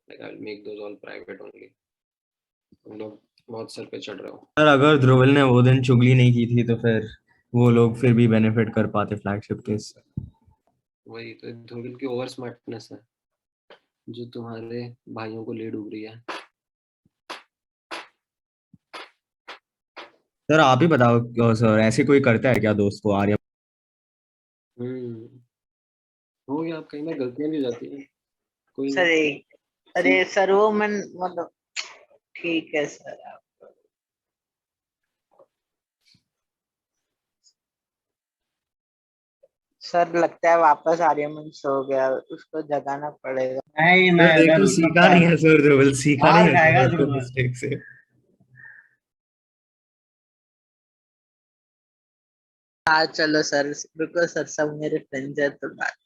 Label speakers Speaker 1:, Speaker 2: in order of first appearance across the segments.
Speaker 1: Like I'll make those all private only. तुम लोग बहुत सर पे चढ़ रहे हो।
Speaker 2: सर अगर ध्रुवल ने वो दिन चुगली नहीं की थी तो फिर वो लोग फिर भी बेनिफिट कर पाते फ्लैगशिप केस से।
Speaker 1: वही तो ध्रुविल की ओवर स्मार्टनेस है जो तुम्हारे भाइयों को ले डूब रही है।
Speaker 2: सर आप ही बताओ सर, ऐसे कोई करता है क्या दोस्त को आर्य?
Speaker 1: हम्म। हो गया, आप कहीं ना गलतियां भी हो जाती है। कोई नहीं।
Speaker 3: सर अरे
Speaker 1: सीख।
Speaker 3: सर वो मैं मतलब ठीक है सर आप सर लगता है वापस आर्यमन सो गया, उसको जगाना पड़ेगा।
Speaker 4: नहीं मैं
Speaker 2: सर
Speaker 4: इधर
Speaker 2: देखो
Speaker 4: रुक
Speaker 2: सीखा
Speaker 4: सकता है,
Speaker 2: नहीं है सर, ध्रुवल सीखा नहीं
Speaker 4: मार
Speaker 2: है सर
Speaker 4: खाएगा
Speaker 2: अपने
Speaker 4: ध्रुवल।
Speaker 2: मिस्टेक से।
Speaker 3: हाँ चलो सर, रुको सर, सब मेरे फ्रेंड्स है तो बात।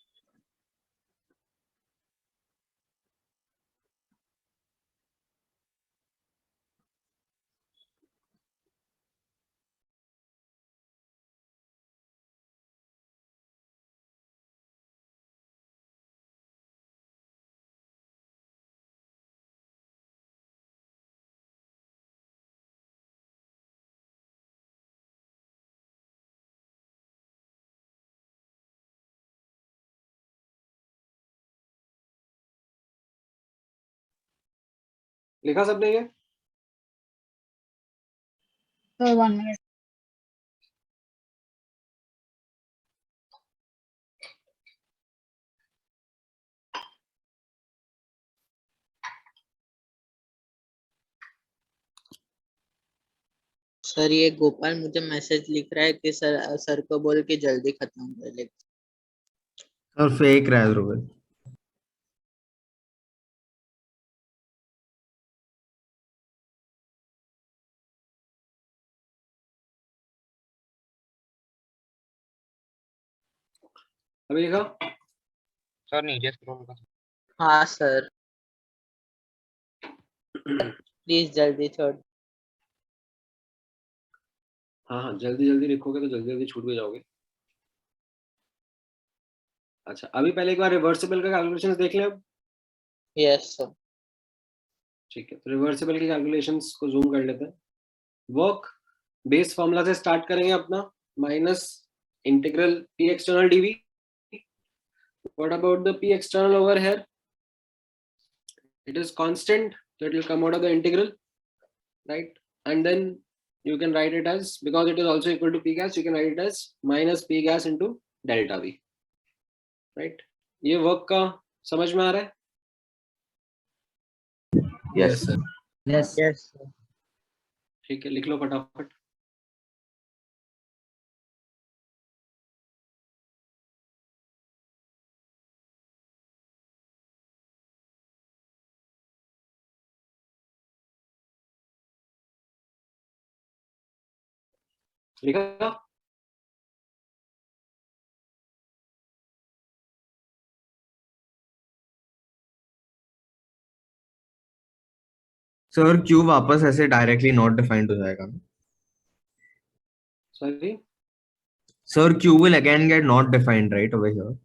Speaker 1: लिखा सबने ये?
Speaker 5: Sir 1 minute.
Speaker 3: सर ये गोपाल मुझे मैसेज लिख रहा है कि सर को बोल के जल्दी खत्म कर ले।
Speaker 2: सर फेक रहा है ध्रुवल।
Speaker 1: अभी लिखा?
Speaker 6: सर नीचे स्क्रॉल कर।
Speaker 3: हाँ सर प्लीज जल्दी छोड़।
Speaker 1: हाँ हाँ, जल्दी जल्दी लिखोगे तो जल्दी जल्दी छूट भी जाओगे। अच्छा, अभी पहले एक बार रिवर्सिबल का कैलकुलेशंस देख लें अब।
Speaker 3: Yes sir.
Speaker 1: ठीक है, तो रिवर्सिबल की कैलकुलेशंस को जूम कर लेते हैं। वर्क बेस फॉर्मूला से स्टार्ट करेंगे अपना, minus integral P external d V. What about the P external over here? It is constant, so it will come out of the integral, right? And then you can write it as, because it is also equal to p gas, you can write it as minus p gas into delta v, right? ये work का समझ में आ रहा है?
Speaker 2: Yes sir.
Speaker 4: Yes
Speaker 3: yes
Speaker 1: ठीक है, लिख लो फटाफट। लिखा?
Speaker 2: सर क्यों वापस ऐसे डायरेक्टली नॉट डिफाइंड हो जाएगा?
Speaker 1: Sorry?
Speaker 2: Sir Q will again get not defined right over here.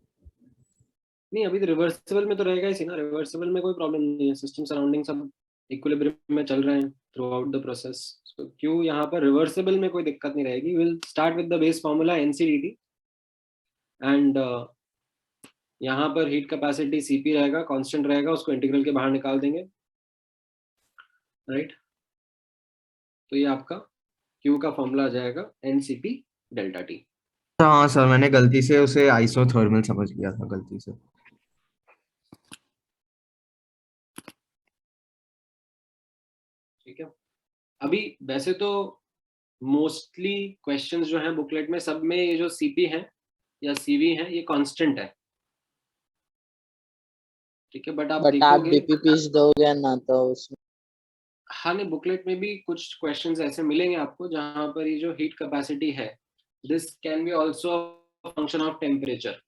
Speaker 1: नहीं, अभी तो रिवर्सिबल में तो रहेगा ही ना। रिवर्सिबल में कोई प्रॉब्लम नहीं है, सिस्टम सराउंडिंग सब इक्विलिब्रियम में चल रहे हैं throughout the process. So क्यों यहाँ पर रिवर्सिबल में कोई दिक्कत नहीं रहेगी। Will start with the base formula NCDT, and यहाँ पर हीट कैपेसिटी सीपी रहेगा, कांस्टेंट रहेगा, उसको इंटीग्रल के बाहर निकाल देंगे, राइट? तो ये आपका क्यू का फॉर्मूला आ जाएगा एनसीपी डेल्टा टी।
Speaker 2: हाँ सर, मैंने गलती से उसे आइसोथर्मल समझ लिया था गलती से।
Speaker 1: ठीक है, अभी वैसे तो मोस्टली क्वेश्चंस जो हैं बुकलेट में, सब में ये जो सीपी है या सीवी है ये कांस्टेंट है। ठीक है, बट आप देखोगे
Speaker 3: डीपीपीस दोगे ना तो उसमें।
Speaker 1: हाँ, नहीं, बुकलेट में भी कुछ क्वेश्चंस ऐसे मिलेंगे आपको जहां पर ये जो हीट कैपेसिटी है, this can be also function of temperature.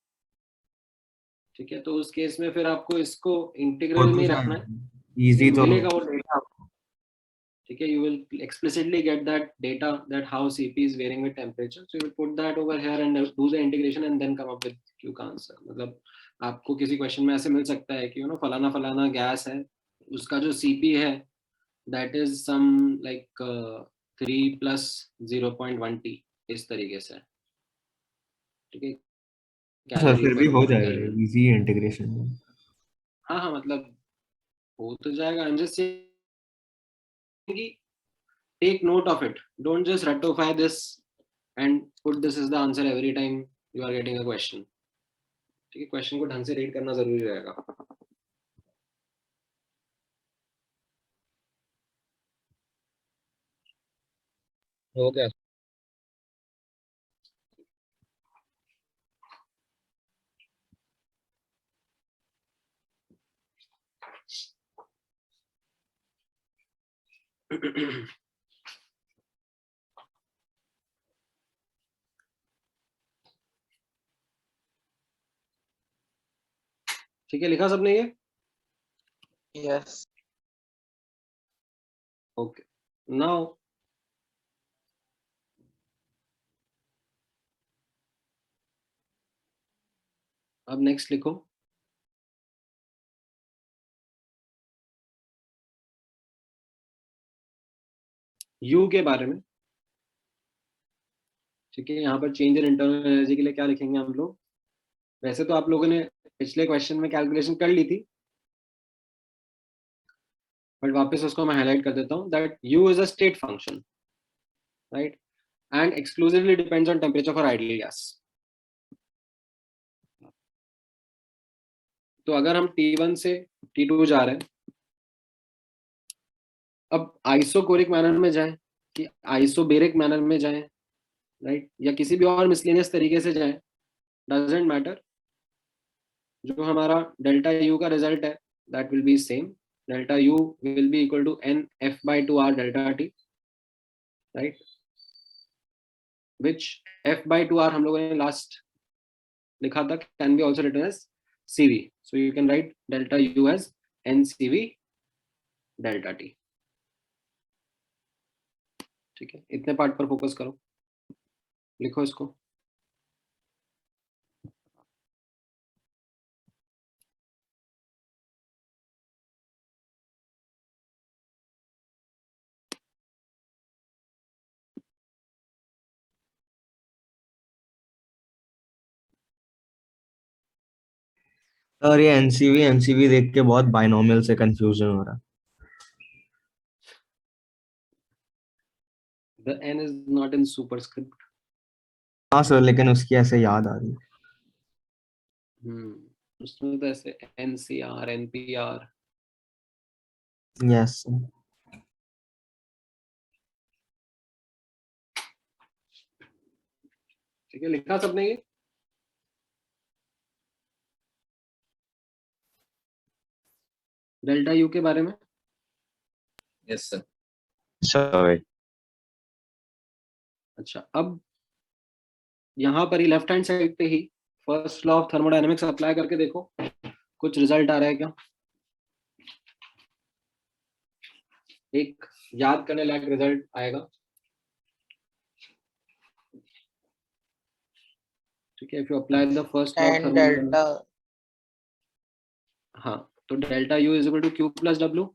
Speaker 1: ठीक है, तो उस केस में फिर आपको इसको इंटीग्रल में ही रखना है।
Speaker 2: इजी तो
Speaker 1: मिलेगा वो डेटा। ठीक है, you will explicitly get that data that how CP is varying with temperature, so you will put that over here and do the integration and then come up with Q का answer. मतलब आपको किसी question में ऐसे मिल सकता है कि फलाना फलाना गैस है उसका जो CP है that is some like 3 + 0.1 t इस तरीके से, ठीक है,
Speaker 2: सर
Speaker 1: कैलोरी
Speaker 2: फिर भी
Speaker 1: पर
Speaker 2: हो
Speaker 1: मोल
Speaker 2: जाएगा,
Speaker 1: केल्विन।
Speaker 2: इजी इंटीग्रेशन में।
Speaker 1: हाँ हाँ, मतलब हो तो जाएगा। I am just take note of it, don't just रटोफाई this and put this is the answer every time you are getting a question, ठीक है, क्वेश्चन को ढंग से रीड करना जरूरी रहेगा।
Speaker 6: हो गया।
Speaker 1: ठीक है, लिखा सबने ये?
Speaker 3: yes
Speaker 1: ओके, नाउ अब नेक्स्ट लिखो। U के बारे में, ठीक है, यहाँ पर चेंज इन इंटरनल एनर्जी के लिए क्या लिखेंगे हम लोग? वैसे तो आप लोगों ने पिछले क्वेश्चन में कैलकुलेशन कर ली थी, बट वापस उसको मैं हाईलाइट कर देता हूँ that U is a state function, right, and exclusively depends on temperature for ideal gas. तो अगर हम T1 से T2 जा रहे हैं, अब आइसोकोरिक मैनर में जाएं कि आइसोबेरिक मैनर में जाएं, राइट, या किसी भी और मिसलेनियस तरीके से जाएं, डजेंट मैटर, जो हमारा डेल्टा U का रिजल्ट है that will be same, delta U will be equal to NF/2R delta T, right, which F/2R हम लोगों ने लास्ट लिखा था can be also written as CV, so you can write delta U as NCV delta T, ठीक है, इतने part पर फोकस करो, लिखो इसको।
Speaker 2: सर ये एनसीवी देख के बहुत बाइनोमियल से कंफ्यूजन हो रहा है।
Speaker 1: The N is not in superscript.
Speaker 2: हाँ सर, लेकिन उसकी ऐसे याद आ रही है।
Speaker 1: उसमें तो ऐसे NCR NPR,
Speaker 2: यस
Speaker 1: ठीक है, लिखा सबने ये? डेल्टा U के बारे में?
Speaker 4: Yes sir.
Speaker 2: सर
Speaker 1: अच्छा, अब यहाँ पर ही लेफ्ट हैंड साइड पे ही first law of thermodynamics apply करके देखो कुछ रिजल्ट आ रहा है क्या। एक याद करने लायक रिजल्ट आएगा, ठीक है, if you apply the first law of
Speaker 3: and
Speaker 1: thermodynamics.
Speaker 3: delta
Speaker 1: हाँ, तो delta U is equal to Q plus W,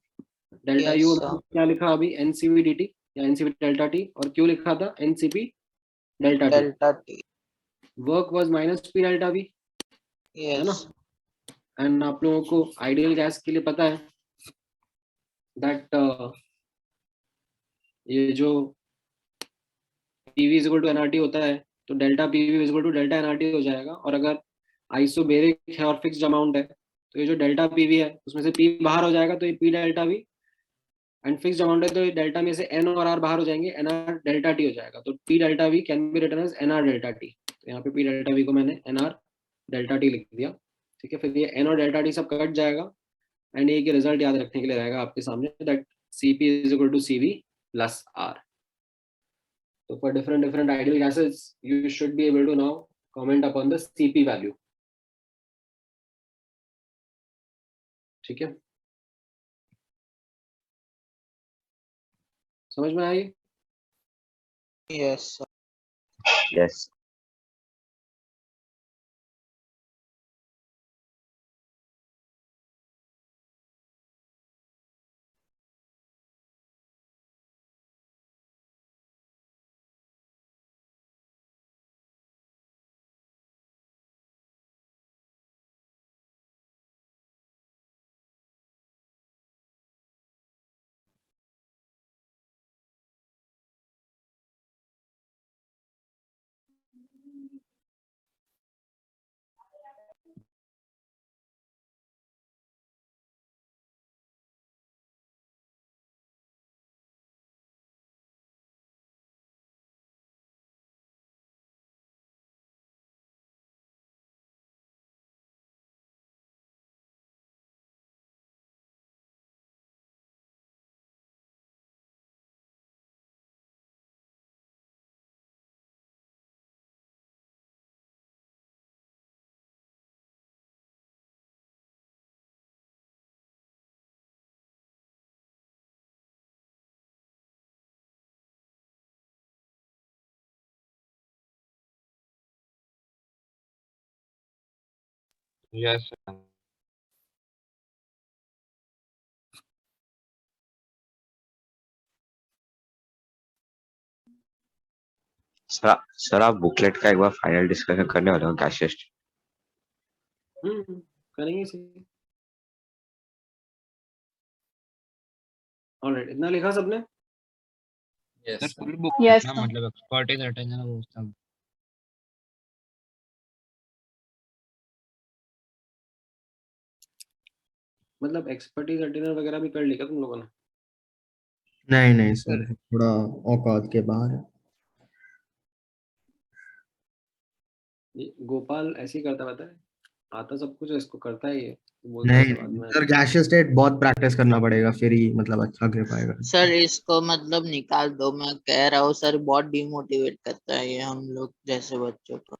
Speaker 1: delta
Speaker 3: yes
Speaker 1: U क्या लिखा अभी, NCV dt या NCV डेल्टा T, और Q लिखा था NCP delta T,
Speaker 3: delta T
Speaker 1: work was minus P delta V, है ना,
Speaker 3: yes
Speaker 1: एंड आप लोगों को आइडियल गैस के लिए पता है दैट ये जो PV is equal to NRT होता है, तो delta PV is equal to delta NRT हो जाएगा, और अगर आइसोबेरिक है और फिक्स्ड अमाउंट है तो ये जो डेल्टा PV है उसमें से P बाहर हो जाएगा, तो ये P delta V, and fixed amount है तो ये डेल्टा में से N और R बाहर हो जाएंगे, NR डेल्टा T हो जाएगा, तो P delta V can be written as NR delta T। तो यहाँ पे P डेल्टा V को मैंने NR डेल्टा T लिख दिया, ठीक है, फिर ये N और डेल्टा T सब कट जाएगा, एंड ये रिजल्ट याद रखने के लिए रहेगा आपके सामने that CP is equal to CV plus R। So for different ideal gases, you should be able to now comment upon the CP value. ठीक है, समझ में आई?
Speaker 3: yes
Speaker 2: yes
Speaker 6: Yes, sir.
Speaker 7: Sir आप बुकलेट का एक बार फाइनल डिस्कशन करने वाले हो कैश टेस्ट?
Speaker 1: करेंगे सही। ऑलराइट, इतना लिखा सबने?
Speaker 4: Yes,
Speaker 6: sir
Speaker 4: sir.
Speaker 6: Full book
Speaker 5: Yes,
Speaker 6: लिखना
Speaker 5: sir.
Speaker 6: मतलब एक्सपर्टीज अटेंशन वो सब।
Speaker 1: मतलब एक्सपर्टीज अटेनर वगैरह भी कर लिया तुम लोगों ने?
Speaker 2: नहीं नहीं सर, थोड़ा औकात के बाहर है।
Speaker 1: ये गोपाल ऐसे ही करता रहता है, आता सब कुछ है, इसको करता ही है, बोलता है
Speaker 2: नहीं
Speaker 1: सब बाद में।
Speaker 2: सर, गैशियस स्टेट बहुत प्रैक्टिस करना पड़ेगा, फिर ही मतलब अच्छा कर पाएगा।
Speaker 3: सर इसको मतलब निकाल दो, मैं कह रहा हूँ सर, बहुत डिमोटिवेट करता है ये हम लोग जैसे बच्चों को।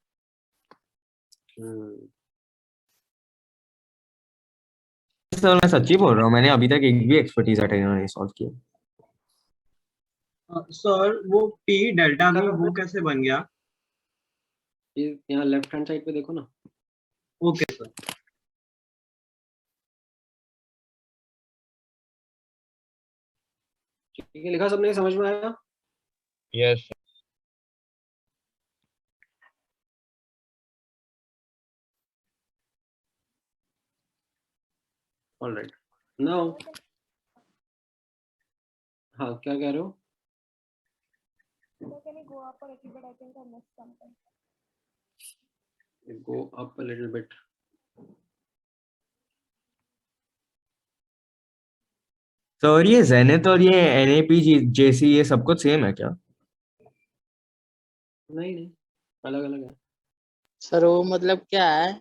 Speaker 1: हम्म,
Speaker 2: सर मैं सच्ची बोल रहा हूँ, मैंने अभी तक एक भी एक्सपर्टीज अटेंडर नहीं सॉल्व किया।
Speaker 8: सर वो पी डेल्टा में वो कैसे बन गया?
Speaker 1: ये यहाँ लेफ्ट हैंड साइड पे देखो ना।
Speaker 8: Okay sir.
Speaker 1: ठीक है, लिखा सबने, समझ में आया?
Speaker 6: Yes sir.
Speaker 1: ऑलराइट, नाउ हाँ, क्या कह रहे हो? Go up a little bit.
Speaker 2: Sir ये जेनेट और ये एनएपी जेसी ये सब कुछ सेम है क्या?
Speaker 1: नहीं नहीं, अलग अलग है।
Speaker 3: सर वो मतलब क्या है?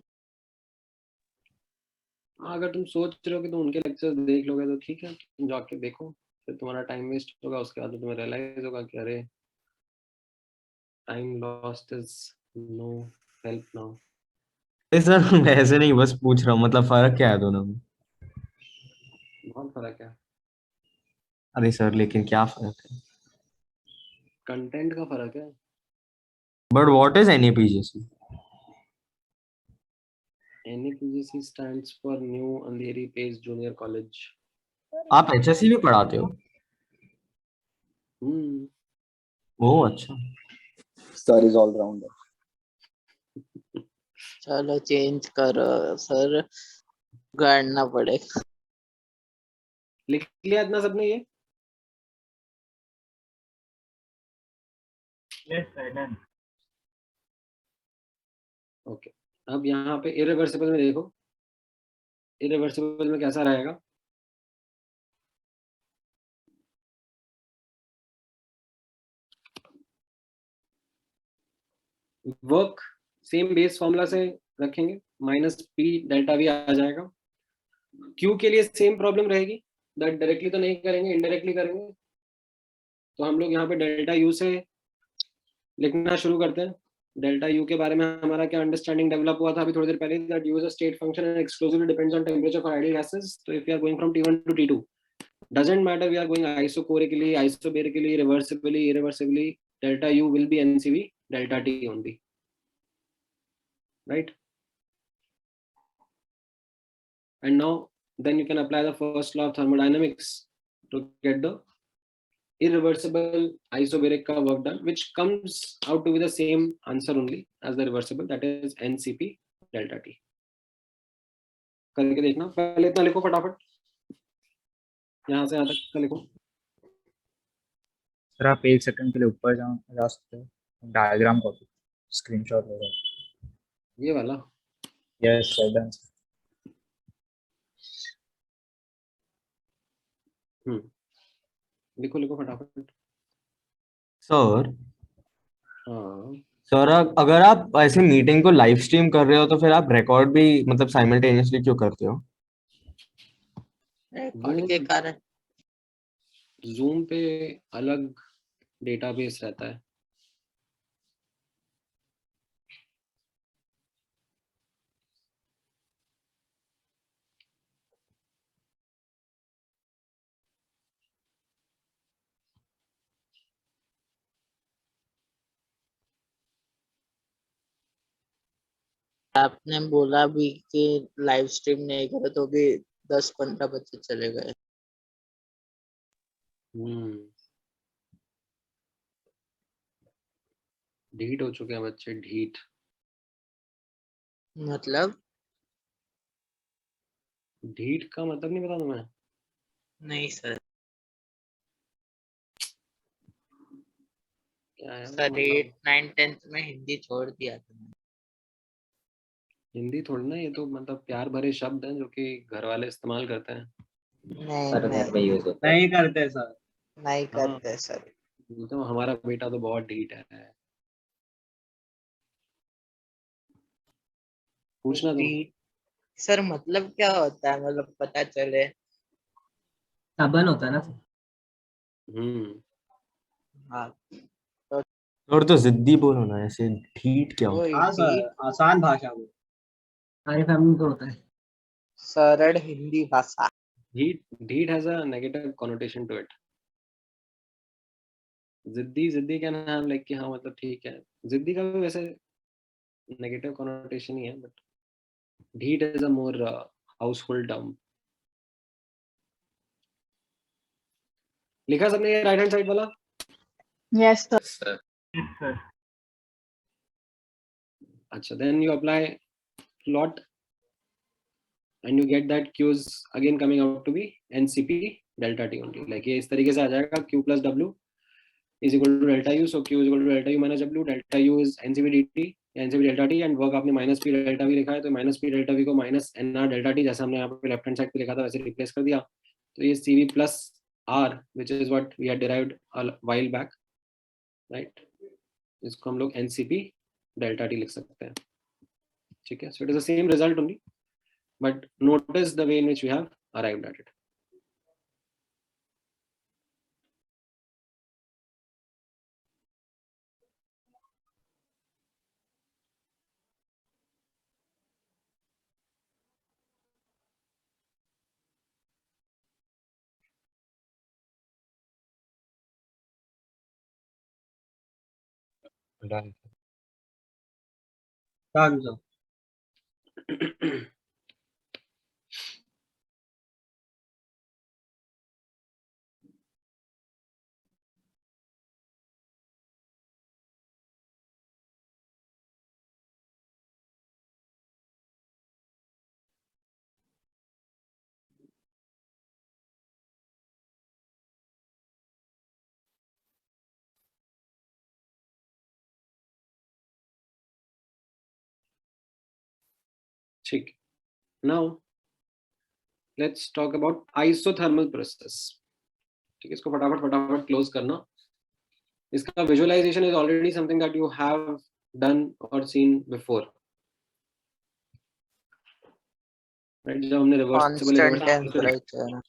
Speaker 1: हाँ, अगर तुम सोच रहे हो कि तुम उनके लेक्चर देख लोगे तो ठीक है, तुम जाके देखो, फिर तुम्हारा टाइम वेस्ट होगा, उसके बाद तुम्हें रियलाइज होगा कि अरे time lost is no help now.
Speaker 2: Sir मैं ऐसे नहीं, बस पूछ रहा हूँ, मतलब फर्क क्या है दोनों में?
Speaker 1: बहुत फर्क है,
Speaker 2: अरे सर लेकिन क्या फर्क है?
Speaker 1: कंटेंट का फर्क है।
Speaker 2: But what is NAP JC?
Speaker 1: NAPGC stands for New Andheri Pace Junior College.
Speaker 2: आप एचएससी भी पढ़ाते हो?
Speaker 1: हम्म,
Speaker 2: ओह अच्छा।
Speaker 9: Sir is all rounder.
Speaker 3: चलो चेंज करो सर, गाड़ना पड़ेगा।
Speaker 1: लिख लिया इतना सबने ये?
Speaker 6: Yes sir done.
Speaker 1: ओके, अब यहाँ पे इरिवर्सिबल में देखो, इरिवर्सिबल में कैसा रहेगा? वर्क सेम बेस फॉर्मूला से रखेंगे, माइनस पी डेल्टा वी आ जाएगा। क्यू के लिए सेम प्रॉब्लम रहेगी, दैट डायरेक्टली तो नहीं करेंगे, इनडायरेक्टली करेंगे। तो हम लोग यहाँ पे डेल्टा यू से लिखना शुरू करते हैं। डेल्टा यू के बारे में हमारा क्या अंडरस्टैंडिंग डेवलप हुआ था अभी थोड़ी देर पहले, that U is a state function and exclusively depends on temperature for ideal gases. तो if you are going from T1 to T2, doesn't matter we are going isochorically, isobarically, reversibly, irreversibly, delta U will be NCV delta T only, right? And now then you can apply the first law of thermodynamics to get the irreversible isobaric ka work done, which comes out to be the same answer only as the reversible, that is NCP delta T. करके देखना, पहले इतना लिखो फटाफट, यहाँ से यहाँ तक का लिखो।
Speaker 10: सर आप एक सेकंड के लिए ऊपर जा सकते हो, डायग्राम कॉपी स्क्रीनशॉट ले रहा
Speaker 1: ये वाला
Speaker 10: यस सर डन।
Speaker 1: लिखो लिखो फटाफट।
Speaker 2: सर
Speaker 1: हाँ,
Speaker 2: सर अगर आप ऐसे मीटिंग को लाइव स्ट्रीम कर रहे हो तो फिर आप रिकॉर्ड भी मतलब साइमल्टेनियसली क्यों करते हो?
Speaker 3: रिकॉर्ड के कारण।
Speaker 1: जूम पे अलग डेटाबेस रहता है।
Speaker 3: आपने बोला भी कि लाइव स्ट्रीम नहीं करो तो भी 10-15 बच्चे चले गए।
Speaker 1: ढीठ हो चुके हैं बच्चे, ढीठ।
Speaker 3: मतलब
Speaker 1: ढीठ का मतलब नहीं पता तुम्हें?
Speaker 3: नहीं सर,
Speaker 1: क्या है वो
Speaker 3: सर
Speaker 1: मतलब?
Speaker 3: 8, 9, 10th में हिंदी छोड़ दिया था मैंने।
Speaker 1: हिंदी थोड़ी ना, ये तो मतलब प्यार भरे शब्द हैं जो कि घर वाले इस्तेमाल करते हैं।
Speaker 3: नहीं
Speaker 4: हर घर में
Speaker 3: नहीं
Speaker 4: यूज होता है।
Speaker 8: नहीं करते सर।
Speaker 3: नहीं
Speaker 1: हाँ,
Speaker 3: करते सर।
Speaker 1: बोलते हैं हमारा बेटा तो बहुत ढीठ है। पूछना तुम।
Speaker 3: डी सर मतलब क्या होता है, मतलब पता चले।
Speaker 8: साबन होता है ना।
Speaker 1: हम्म
Speaker 3: हाँ
Speaker 2: और तो जिद्दी बोलो ना, ऐसे ढीठ क्या होता
Speaker 3: वही
Speaker 8: हाँ
Speaker 3: डी,
Speaker 8: सर, आसान भाषा में सारी फैमिली में तो होता है।
Speaker 3: सरल हिंदी भाषा।
Speaker 1: ढीठ, ढीठ has a negative connotation to it. जिद्दी, जिद्दी क्या नाम, लाइक कि हाँ मतलब ठीक है, जिद्दी का भी वैसे नेगेटिव कॉनोटेशन ही है, बट ढीठ is a more household term. लिखा सबने ये राइट हैंड साइड वाला?
Speaker 5: Yes, sir.
Speaker 4: Yes, sir.
Speaker 6: sir.
Speaker 1: अच्छा, then you apply plot and you get that q is again coming out to be ncp delta t only, like ये इस तरीके से आ जाएगा, q plus w is equal to delta u, so q is equal to delta u minus w, delta u is ncp dt, ncp delta t, and work आपने minus p delta v लिखा है, तो minus p delta v को minus nr delta t जैसा हमने यहाँ पे left hand side पे लिखा था वैसे रिप्लेस कर दिया, तो ये cv plus r which is what we had derived a while back, right? इसको हम लोग ncp delta t लिख सकते हैं, ठीक है? So it is the same result only, but notice the way in which we have arrived at it.
Speaker 6: Done.
Speaker 8: Done sir.
Speaker 1: ठीक, now let's talk about isothermal process. ठीक है, इसको फटाफट फटाफट क्लोज करना। इसका visualization is already something that you have done or seen before, right? जब हमने रिवर्सिबल
Speaker 3: कांस्टेंट टेम्परेचर।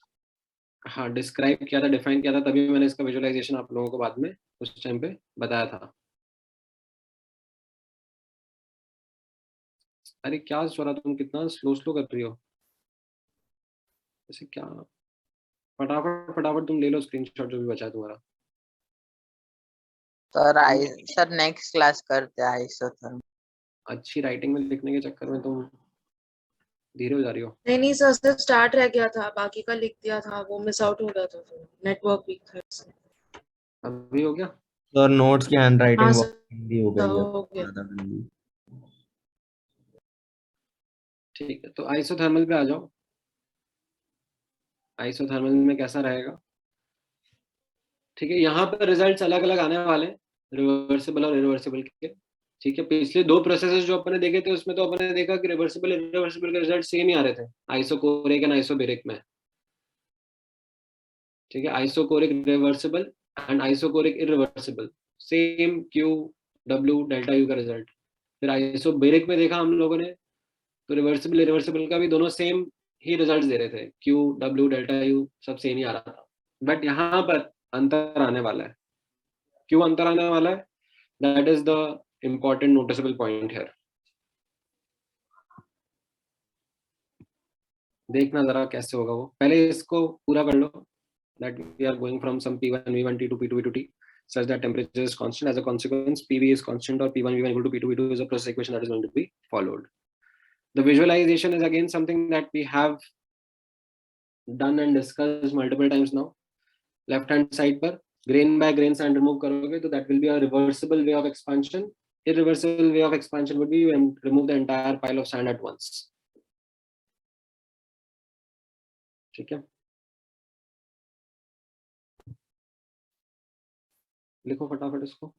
Speaker 1: हाँ डिस्क्राइब किया था, डिफाइन किया था, तभी मैंने इसका विजुअलाइजेशन आप लोगों को बाद में उस टाइम पे बताया था। अरे क्या स्वरा, तुम कितना स्लो स्लो कर रही हो ऐसे क्या? फटाफट फटाफट तुम ले लो स्क्रीनशॉट जो भी बचा है तुम्हारा।
Speaker 3: सर नेक्स्ट क्लास करते हैं आइसोथर्मल।
Speaker 1: अच्छी राइटिंग में लिखने के चक्कर में तुम धीरे हो जा रही हो।
Speaker 11: नहीं सर, सिर्फ स्टार्ट रह गया था, बाकी का लिख दिया था, वो मिस आउट हो गया था, फिर नेटवर्क वीक था इसलिए।
Speaker 1: अभी हो गया?
Speaker 2: और नोट्स की हैंड
Speaker 11: हाँ
Speaker 2: राइटिंग
Speaker 11: सर,
Speaker 2: हिंदी हो गई है
Speaker 11: हो गया।
Speaker 2: ज्यादा गंदी।
Speaker 1: ठीक है, तो आइसोथर्मल पे आ जाओ। आइसोथर्मल में कैसा रहेगा? ठीक है, यहाँ पर रिजल्ट्स अलग अलग आने वाले हैं, रिवर्सिबल और इरिवर्सिबल के। ठीक है, पिछले दो प्रोसेसेस जो अपने देखे थे उसमें तो अपने देखा कि रिवर्सिबल इरिवर्सिबल के रिजल्ट सेम ही आ रहे थे, आइसोकोरिक एंड आइसोबेरिक में। ठीक है, isochoric reversible and isochoric irreversible, same Q W delta U का रिजल्ट। फिर आइसोबेरिक में देखा हम लोगों ने, तो रिवर्सिबल इरिवर्सिबल का भी दोनों सेम ही रिजल्ट दे रहे थे, क्यू डब्ल्यू डेल्टा यू सब सेम ही आ रहा था। बट यहाँ पर अंतर आने वाला है। क्यों अंतर आने वाला है? That is the important noticeable point here. देखना जरा कैसे होगा वो, पहले इसको पूरा कर लो, that we are going from some P1 V1 T to P2 V2 T such that temperature is constant. As a consequence, PV is constant or P1 V1 equal to P2 V2 is a process equation that is going to be followed. The visualization is again something that we have done and discussed multiple times now. Left hand side पर grain by grain sand remove करोगे तो that will be a reversible way of expansion. Irreversible way of expansion would be you remove the entire pile of sand at once. ठीक है, लिखो फटाफट इसको.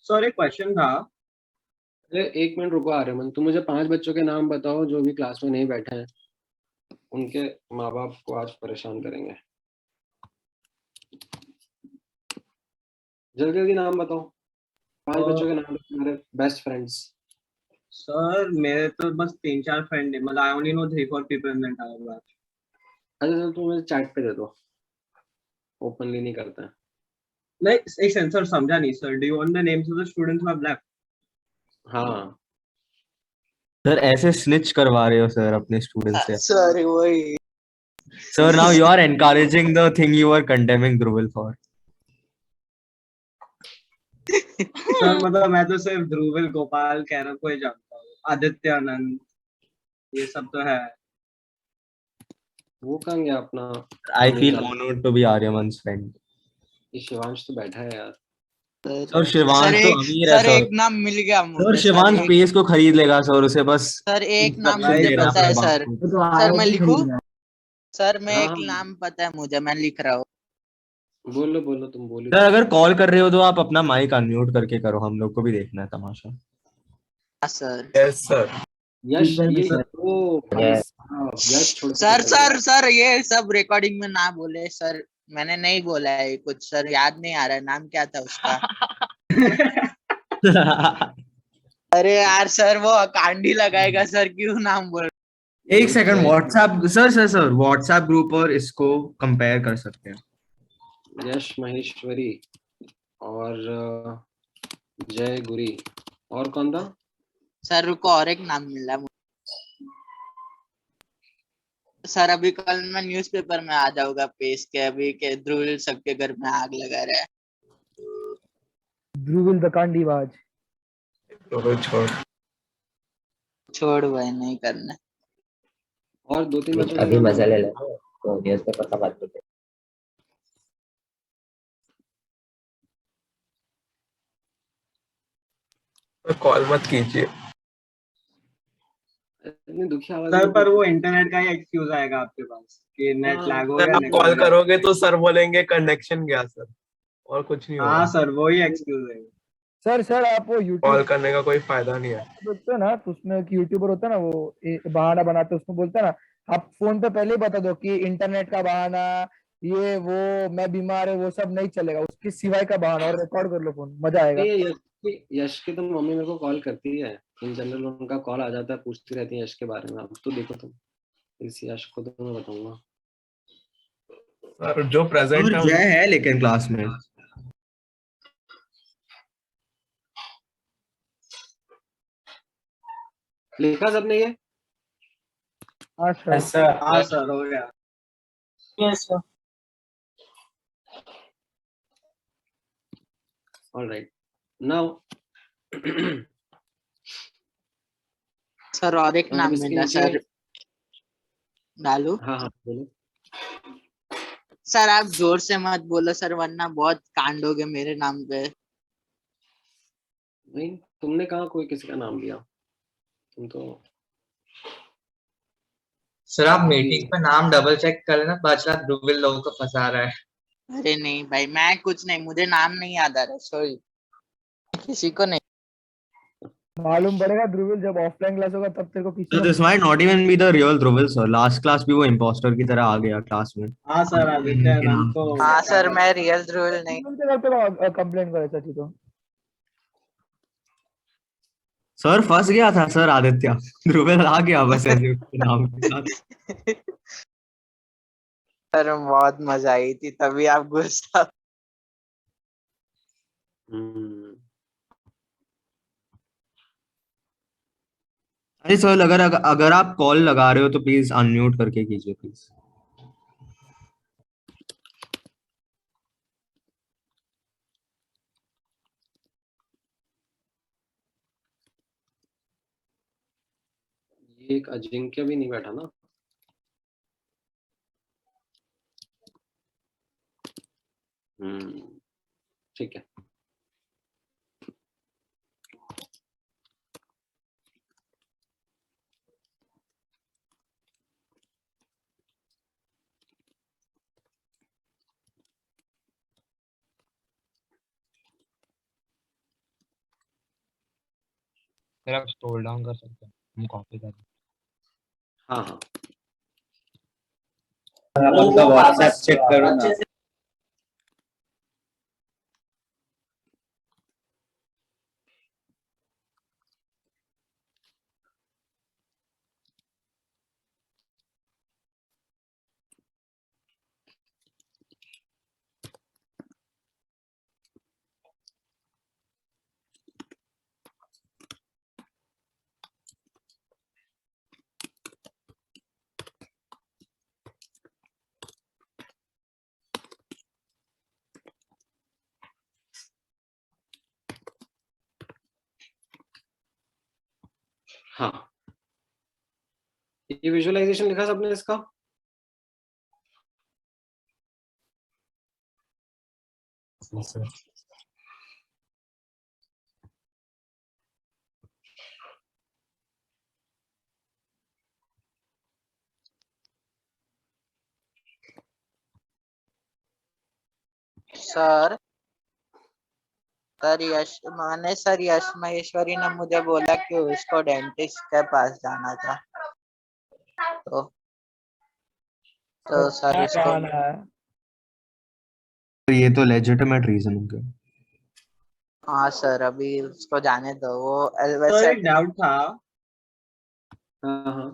Speaker 8: Sir एक question था.
Speaker 1: अरे एक मिनट रुको आर्यमन, तुम मुझे 5 बच्चों के नाम बताओ जो भी क्लास में नहीं बैठे हैं. उनके माँ बाप को आज परेशान करेंगे. जल्दी जल्दी नाम बताओ. 5 बच्चों के नाम बताओ, मेरे बेस्ट फ्रेंड्स.
Speaker 8: सर मेरे तो बस 3-4 फ्रेंड है, मतलब I only know 3-4 people in the entire batch.
Speaker 1: अच्छा तुम मुझे चैट पे दे दो, ओपनली नहीं करते हैं.
Speaker 8: नहीं एक सेंसर समझा नहीं sir. Do you want the names of the students who have left?
Speaker 1: हाँ
Speaker 2: सर ऐसे स्निच करवा रहे हो सर अपने स्टूडेंट से.
Speaker 3: सॉरी वही.
Speaker 2: Sir, now you are encouraging the thing you were condemning Dhruval for.
Speaker 8: Sir मतलब मैं तो सिर्फ ध्रुविल, गोपाल, कैरव को ही जानता हूँ. आदित्य, आनंद, ये सब तो है.
Speaker 1: वो कहाँ गया अपना.
Speaker 2: I feel honored to be Aryaman's friend.
Speaker 1: ये शिवांश तो बैठा है यार.
Speaker 2: सर शिवांश तो अमीर है
Speaker 3: सर
Speaker 2: सर.
Speaker 3: एक नाम मिल गया मुझे.
Speaker 2: सर शिवांश पेज को खरीद लेगा सर, उसे बस.
Speaker 3: सर एक नाम
Speaker 2: instruction
Speaker 3: मुझे
Speaker 2: देना
Speaker 3: पता है
Speaker 2: अपने
Speaker 3: सर.
Speaker 2: बाप को.
Speaker 5: तो
Speaker 3: सर मैं लिखूं?
Speaker 5: खरीदना है।
Speaker 3: सर मैं एक
Speaker 1: हाँ।
Speaker 3: नाम पता है मुझे, मैं लिख रहा हूँ.
Speaker 1: बोलो बोलो तुम बोलो.
Speaker 2: सर अगर कॉल कर रहे हो तो आप अपना माइक अनम्यूट करके करो, हम लोग को भी देखना है तमाशा.
Speaker 3: हाँ सर.
Speaker 4: Yes, sir.
Speaker 1: यश
Speaker 5: बिल्कुल,
Speaker 1: ये
Speaker 5: सर।
Speaker 1: ओ भाई साहब, यश छोड़ के
Speaker 3: सर
Speaker 1: चले
Speaker 3: सर
Speaker 1: गए.
Speaker 3: सर ये सब रिकॉर्डिंग में ना बोले सर. मैंने नहीं बोला है कुछ सर, याद नहीं आ रहा है नाम क्या था उसका. अरे यार सर वो कांडी लगाएगा सर, क्यों नाम बोल.
Speaker 2: एक second, WhatsApp sir WhatsApp group और इसको कंपेयर कर सकते हैं.
Speaker 1: यश महेश्वरी और जय गुरी और कौन था.
Speaker 3: सर रुको और एक नाम मिला मुझे. सर अभी कल मैं न्यूज़पेपर में आ जाऊंगा पेश के, अभी के ध्रुव सबके घर में आग लगा रहा है.
Speaker 5: ध्रुविल द कांडीबाज.
Speaker 4: तो छोड़.
Speaker 3: छोड़ भाई नहीं करना.
Speaker 1: और 2-3 बच्चों
Speaker 7: अभी मजा ले लो तो न्यूज़पेपर का बात करते
Speaker 4: कॉल मत कीजिए.
Speaker 1: इतनी दुखी आवाज
Speaker 8: सर
Speaker 1: में
Speaker 8: पर वो इंटरनेट का ही एक्सक्यूज आएगा आपके पास कि नेट
Speaker 1: हाँ।
Speaker 8: लैग हो
Speaker 4: अगर
Speaker 8: गया.
Speaker 4: आप कॉल करोगे तो सर बोलेंगे कनेक्शन गया सर, और कुछ नहीं
Speaker 8: हाँ
Speaker 4: होगा.
Speaker 8: सर वही एक्सक्यूज है.
Speaker 5: सर आप वो
Speaker 4: कॉल
Speaker 5: यूट्यूब
Speaker 4: करने का कोई फायदा नहीं है.
Speaker 5: देखते हो ना, तो उसमें एक यूट्यूबर होता है ना, वो बहाना बनाते हैं, उसमें बोलता है ना, आप फोन पे पहले ही बता दो कि इंटरनेट का बहाना, ये वो, मैं बीमार है, वो सब नहीं चलेगा, उसके सिवाय का बहाना, और रिकॉर्ड कर लो फोन, मजा आएगा.
Speaker 1: यश की तो मम्मी मेरे को कॉल करती है. इन जनरल उनका कॉल आ जाता है, पूछती रहती है यश के बारे में. अब तो देखो तुम, इस यश को तो मैं बताऊंगा.
Speaker 4: सर जो प्रेजेंट
Speaker 2: और जय है लेकिन क्लास में.
Speaker 1: लिखा सबने ये.
Speaker 5: हाँ सर.
Speaker 8: हाँ सर हो गया.
Speaker 3: Yes sir.
Speaker 1: All right. Now
Speaker 3: sir और एक नाम
Speaker 1: इसके
Speaker 3: मिला
Speaker 1: नीचे-
Speaker 3: सर. डालू.
Speaker 1: हाँ बोलो.
Speaker 3: सर आप जोर से मत बोलो सर, वरना बहुत कांड हो गए मेरे नाम पे.
Speaker 1: नहीं तुमने कहा कोई किसी का नाम लिया. तुम तो
Speaker 10: सर आप मीटिंग पे नाम डबल चेक कर लेना, बादशाह ध्रुविल लोगों को फंसा रहा है.
Speaker 3: अरे नहीं भाई मैं कुछ नहीं, मुझे नाम नहीं याद आ रहा. सॉरी किसी को नहीं.
Speaker 5: मालूम पड़ेगा ध्रुविल जब ऑफलाइन क्लास होगा तब तेरे को किसी
Speaker 2: So this might not even be the real Dhruval sir. Last class भी वो imposter की तरह आ गया क्लास में.
Speaker 8: हाँ सर आदित्य आनंद को.
Speaker 3: हाँ सर मैं रियल ध्रुव नहीं.
Speaker 5: के घर पे कंप्लेंट करे चाची तो.
Speaker 2: सर फंस गया था सर आदित्य. ध्रुवल आ गया बस ऐसे उसके नाम के साथ.
Speaker 3: सर बहुत मजा आई थी तभी आप गुस्सा.
Speaker 2: अरे सर, अगर अगर आप कॉल लगा रहे हो तो प्लीज अनम्यूट करके कीजिए प्लीज.
Speaker 1: ये एक अजिंक्य भी नहीं बैठा ना. ठीक है.
Speaker 6: फिर आप स्क्रॉल डाउन कर सकते हैं, हम कॉपी कर
Speaker 1: हाँ हाँ.
Speaker 10: आप उनका व्हाट्सएप चेक करो ना.
Speaker 1: हाँ, ये विजुअलाइजेशन लिखा सबने इसका.
Speaker 3: सर सर यश महेश्वरी ने मुझे बोला कि उसको डेंटिस्ट के पास जाना था, तो सर
Speaker 5: क्या
Speaker 3: इसको
Speaker 5: बहाना है?
Speaker 2: ये तो लेजिटिमेट रीजन हो गया.
Speaker 3: हाँ सर अभी उसको जाने दो, वो
Speaker 8: सर
Speaker 3: वैसे
Speaker 8: एक डाउट था
Speaker 1: हाँ हाँ.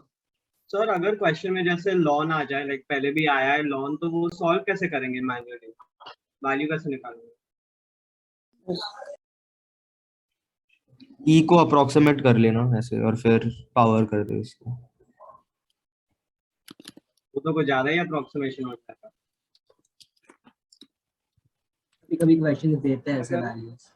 Speaker 8: सर, अगर क्वेश्चन में जैसे लॉन आ जाए, लाइक पहले भी आया है लॉन, तो वो सॉल्व कैसे करेंगे मैन्युअली, वैल्यू कैसे निकालेंगे?
Speaker 2: ई को अप्रोक्सीमेट कर लेना ऐसे और फिर पावर कर दे इसको.
Speaker 8: वो तो कुछ ज्यादा ही अप्रोक्सीमेशन होता है.
Speaker 7: कभी क्वेश्चन देते हैं ऐसे वैल्यूज.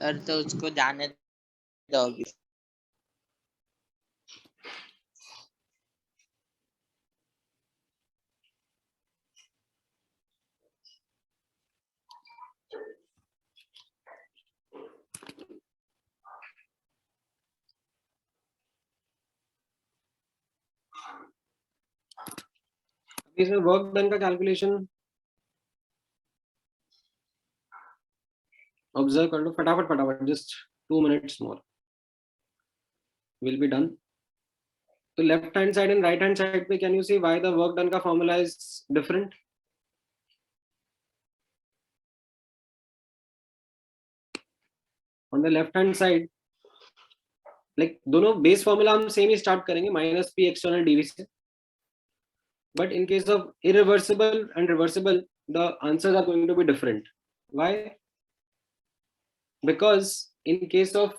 Speaker 3: सर तो उसको जाने दो अभी.
Speaker 1: इसमें वर्क डन का कैलकुलेशन ऑब्जर्व कर लो फटाफट फटाफट. Just 2 minutes more will be done. तो left hand side and right hand side पे can you see why the work done का formula is different? On the left hand side like दोनों base formula हम same ही start करेंगे minus P external DV से. But in case of irreversible and reversible, the answers are going to be different. Why? Because in case of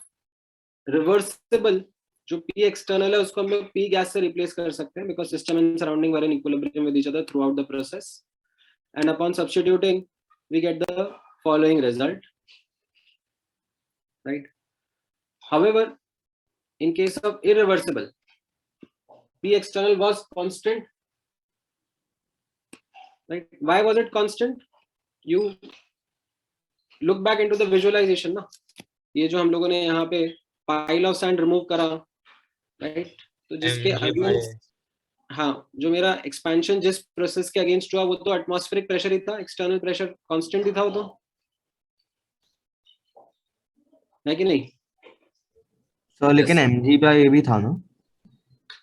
Speaker 1: reversible, जो P external है उसको हम लोग P gas से replace कर सकते हैं because system and surrounding were in equilibrium with each other throughout the process. And upon substituting, we get the following result. Right? However, in case of irreversible, P external was constant. Right? Why was it constant? You look back into the visualization ना. ये जो हम लोगों ने यहाँ पे pile of sand remove करा, right? तो जिसके against, हाँ, जो मेरा expansion जिस process के against हुआ वो तो atmospheric pressure ही था, external pressure constant ही था वो तो, है कि नहीं?
Speaker 2: सर लेकिन mg का ये भी था ना.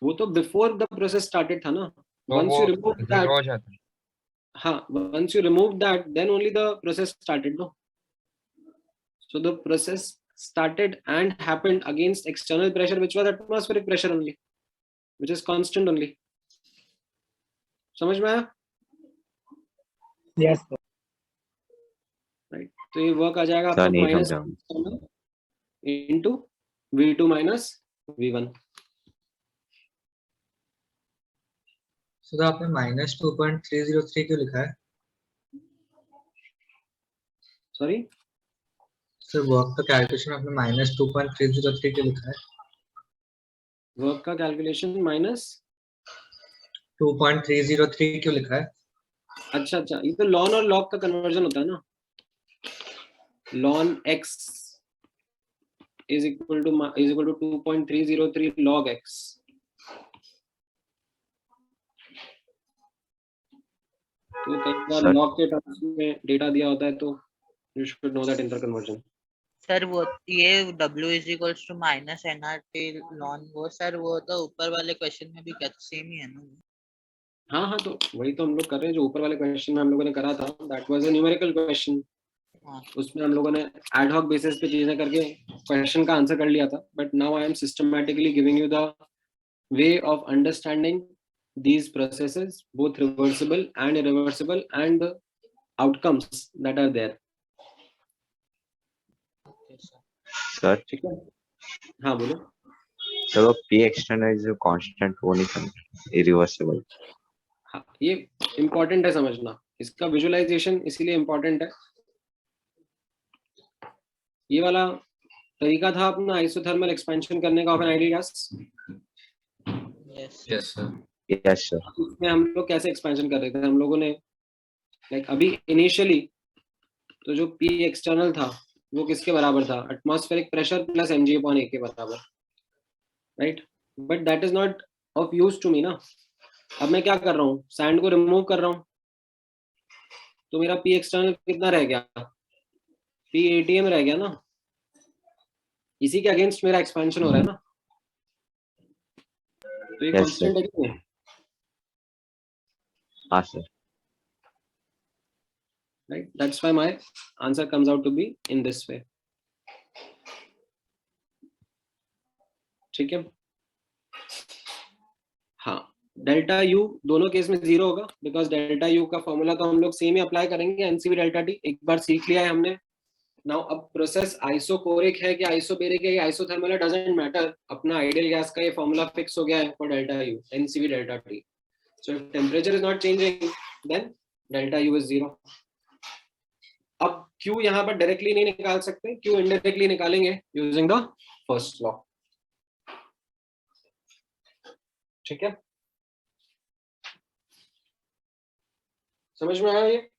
Speaker 1: वो तो before the process started था ना. Once you remove that,
Speaker 6: हो जाता है.
Speaker 1: हाँ, once you remove that, then only the process started, no? So the process started and happened against external pressure, which was atmospheric pressure only, which is constant only. समझ में आया?
Speaker 5: Yes, sir.
Speaker 1: Right. तो ये work आ जाएगा
Speaker 2: sir
Speaker 1: आपका
Speaker 2: नहीं
Speaker 1: minus
Speaker 2: समझा।
Speaker 1: Into V2 minus V1.
Speaker 7: Sir आपने -2.303 क्यों लिखा है?
Speaker 1: सॉरी,
Speaker 7: सर वर्क का कैलकुलेशन आपने -2.303 क्यों लिखा है?
Speaker 1: वर्क का कैलकुलेशन माइनस
Speaker 7: 2.303 क्यों लिखा है?
Speaker 1: अच्छा, ये तो लॉन और लॉग का कन्वर्जन होता है ना. ln x is equal to 2.303 log x. तो कई बार लॉग के टर्म्स में डेटा दिया होता है, तो you should know that interconversion.
Speaker 3: Sir वो ये W is equals to minus NRT ln, वो सर वो तो ऊपर वाले क्वेश्चन में भी क्या सेम ही है ना?
Speaker 1: हाँ, तो वही तो हम लोग कर रहे हैं जो ऊपर वाले क्वेश्चन में हम लोगों ने करा था. That was a numerical question. उसमें हम लोगों ने एड हॉक बेसिस पे चीजें करके क्वेश्चन का आंसर कर लिया था. But now I am systematically giving you the way of understanding these processes, both reversible and irreversible, and the outcomes that are there.
Speaker 2: Sir
Speaker 1: ठीक है, हाँ बोलो.
Speaker 2: सर वो P external जो कांस्टेंट वो नहीं समझ इरिवर्सिबल.
Speaker 1: हाँ, ये इम्पोर्टेंट है समझना. इसका विजुअलाइजेशन इसीलिए इम्पोर्टेंट है. ये वाला तरीका था अपना आइसोथर्मल एक्सपेंशन करने का of an ideal gas.
Speaker 3: Yes
Speaker 10: sir
Speaker 2: yes sir.
Speaker 1: इसमें हम लोग कैसे एक्सपेंशन कर रहे थे? हम लोगों ने लाइक अभी इनिशियली तो जो P एक्सटर्नल था वो किसके बराबर था? एटमॉस्फेरिक प्रेशर प्लस mg/a के बराबर, right? But that is not of use to me ना. अब मैं क्या कर रहा हूँ? सैंड को रिमूव कर रहा हूँ, तो मेरा P एक्सटर्नल कितना रह गया? P ATM रह गया ना. इसी के अगेंस्ट मेरा एक्सपेंशन हो रहा है ना. तो ये
Speaker 2: Yes,
Speaker 1: कांस्टेंट है कि नहीं?
Speaker 2: हाँ sir.
Speaker 1: Right, that's why my answer comes out to be in this way. ठीक है. हाँ, डेल्टा यू दोनों केस में 0 होगा, बिकॉज डेल्टा यू का फॉर्मूला तो हम लोग सेम ही अप्लाई करेंगे. एनसीवी डेल्टा टी एक बार सीख लिया है हमने. नाउ अब प्रोसेस आइसोकोरिक है कि आइसोबेरिक है या आइसोथर्मल है, डजंट मैटर. अपना आइडियल गैस का ये फॉर्मूला फिक्स हो गया है for delta U, NCV delta T. So if temperature is not changing then delta U is 0. अब Q यहाँ पर डायरेक्टली नहीं निकाल सकते, Q इनडायरेक्टली निकालेंगे यूजिंग द फर्स्ट लॉ. ठीक है, समझ में आया ये?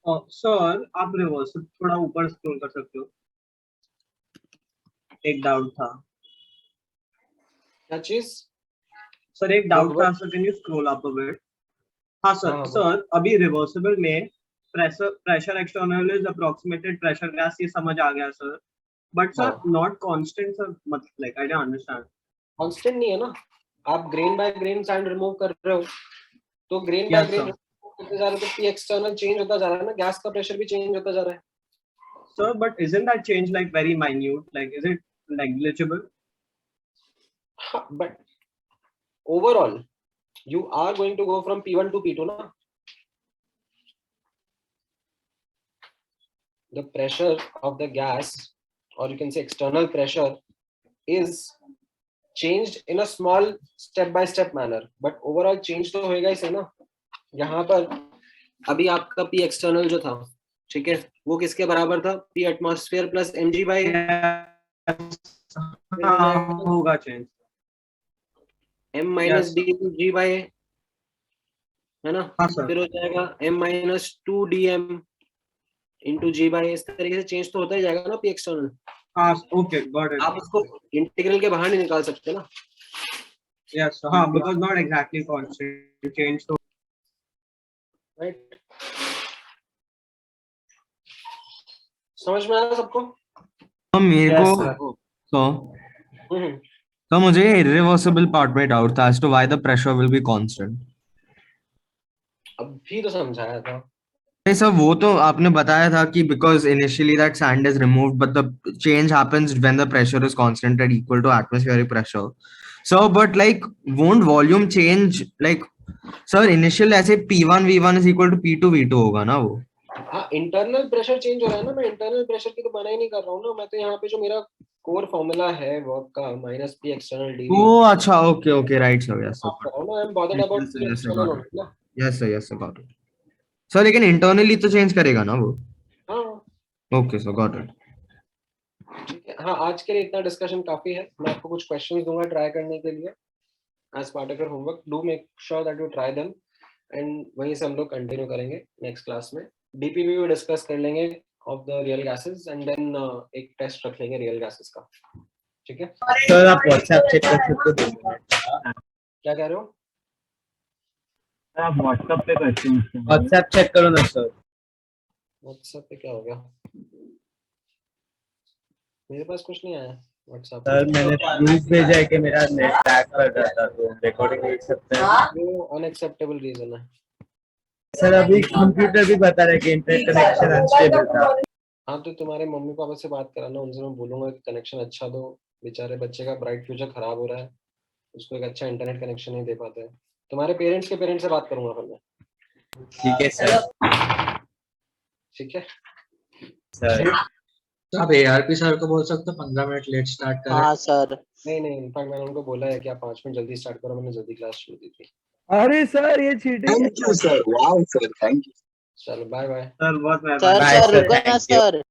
Speaker 8: सर आप रिवर्स थोड़ा ऊपर स्क्रॉल कर सकते हो. एक डाउट था
Speaker 1: क्या चीज?
Speaker 8: सर, एक डाउट था sir. Can you scroll up a bit? हाँ सर. सर अभी रिवर्सिबल में pressure external is approximated pressure gas, ये समझ आ गया sir. But sir not constant sir, मतलब like I don't understand.
Speaker 1: Constant नहीं है ना. आप grain by grain sand remove कर रहे हो, तो ग्रेन बाय ग्रेन होते जा रहे हो, तो P एक्सटर्नल चेंज होता जा रहा है ना. गैस का प्रेशर भी चेंज होता जा रहा है.
Speaker 8: Sir but isn't that change like very minute? Like is it negligible?
Speaker 1: But overall you are going to go from P1 to P2 na. The pressure of the gas, or you can say external pressure, is changed in a small step by step manner, but overall change तो होएगा ही सही ना. यहाँ पर अभी आपका P external जो था, ठीक है, वो किसके बराबर था? P atmosphere plus mg/a.
Speaker 8: होगा change.
Speaker 1: m minus d g/a है ना.
Speaker 8: हाँ सर.
Speaker 1: फिर हो जाएगा m minus 2dm into g/a. इस तरीके से चेंज तो होता ही जाएगा ना P एक्सटर्नल.
Speaker 8: हाँ ओके, गॉट इट.
Speaker 1: आप इसको इंटीग्रल के बाहर नहीं निकाल सकते ना.
Speaker 8: यस हाँ, because not exactly constant change तो.
Speaker 1: राइट, समझ में आया सबको?
Speaker 2: मेरे को तो मुझे irreversible part में डाउट था as to why the pressure will be constant.
Speaker 1: अभी तो समझाया था.
Speaker 2: नहीं सर, वो तो आपने बताया था कि because initially that sand is removed, but the change happens when the pressure is constant and equal to atmospheric pressure. So, but like, won't volume change? Like, sir, initial ऐसे P1 V1 is equal to P2 V2 होगा ना वो?
Speaker 1: हाँ, internal pressure change हो रहा है ना, मैं इंटरनल प्रेशर की तो मना ही नहीं कर रहा हूँ ना, मैं तो यहाँ पे जो मेरा कोर फॉर्मूला है वर्क का minus P external d V
Speaker 2: Oh, अच्छा, okay, right sir, yes sir.
Speaker 1: कर रहा हूँ ना, I am bothered about
Speaker 2: Yes, sir,
Speaker 1: P
Speaker 2: yes, sir,
Speaker 1: external
Speaker 2: got it.
Speaker 1: ना।
Speaker 2: Yes sir, got it. Sir लेकिन इंटरनली तो चेंज करेगा ना वो?
Speaker 1: हाँ
Speaker 2: Okay sir, got it.
Speaker 1: ठीक है, हाँ आज के लिए इतना डिस्कशन काफी है। मैं आपको कुछ क्वेश्चंस दूंगा ट्राई करने के लिए as part of your homework. Do make sure that you try them and वहीं से हम लोग कंटिन्यू करेंगे नेक्स्ट क्लास में। डीपीवी भी डिस्कस कर लेंगे of the real gases and then एक टेस्ट रख लेंगे रियल गैसेस का, ठीक है?
Speaker 10: सर आप व्हाट्सएप चेक कर सकते हो?
Speaker 1: क्या कह रहे हो?
Speaker 10: आप व्हाट्सएप पे करते हैं? व्हाट्सएप चेक करो ना सर।
Speaker 1: व्हाट्सएप पे क्या हो गया? मेरे पास कुछ नहीं आया व्हाट्सएप
Speaker 10: सर मैंने प्रूफ भेजा है कि मेरा नेट लैग कर रहा था, तो रिकॉर्डिंग देख सकते हैं।
Speaker 1: वो अनएक्सेप्टेबल रीजन है।
Speaker 10: सर अभी कंप्यूटर भी बता रहा है कि इंटरनेट कनेक्शन अनस्टेबल था।
Speaker 1: हाँ तो तुम्हारे मम्मी पापा से बात कराना, उनसे मैं बोलूंगा कि कनेक्शन अच्छा दो, बेचारे बच्चे का ब्राइट फ्यूचर खराब हो रहा है, उसको एक अच्छा इंटरनेट कनेक्शन नहीं दे पाते हैं। तुम्हारे पेरेंट्स के पेरेंट्स से बात करूंगा फिर मैं।
Speaker 10: ठीक है सर।
Speaker 1: ठीक है
Speaker 10: सर
Speaker 7: तो आप एआरपी सर को बोल सकते हो 15 मिनट लेट स्टार्ट करें।
Speaker 3: हाँ सर।
Speaker 1: नहीं इनफैक्ट मैंने उनको बोला है कि आप 5 मिनट जल्दी स्टार्ट करो, मैंने जल्दी क्लास शुरू की थी।
Speaker 5: अरे सर ये cheating
Speaker 9: Thank you, sir. Wow, sir. Thank you.
Speaker 1: चलो बाय बाय।
Speaker 8: सर बहुत
Speaker 3: सर
Speaker 10: Bye, sir.
Speaker 3: रुको ना
Speaker 10: Thank you.
Speaker 3: सर।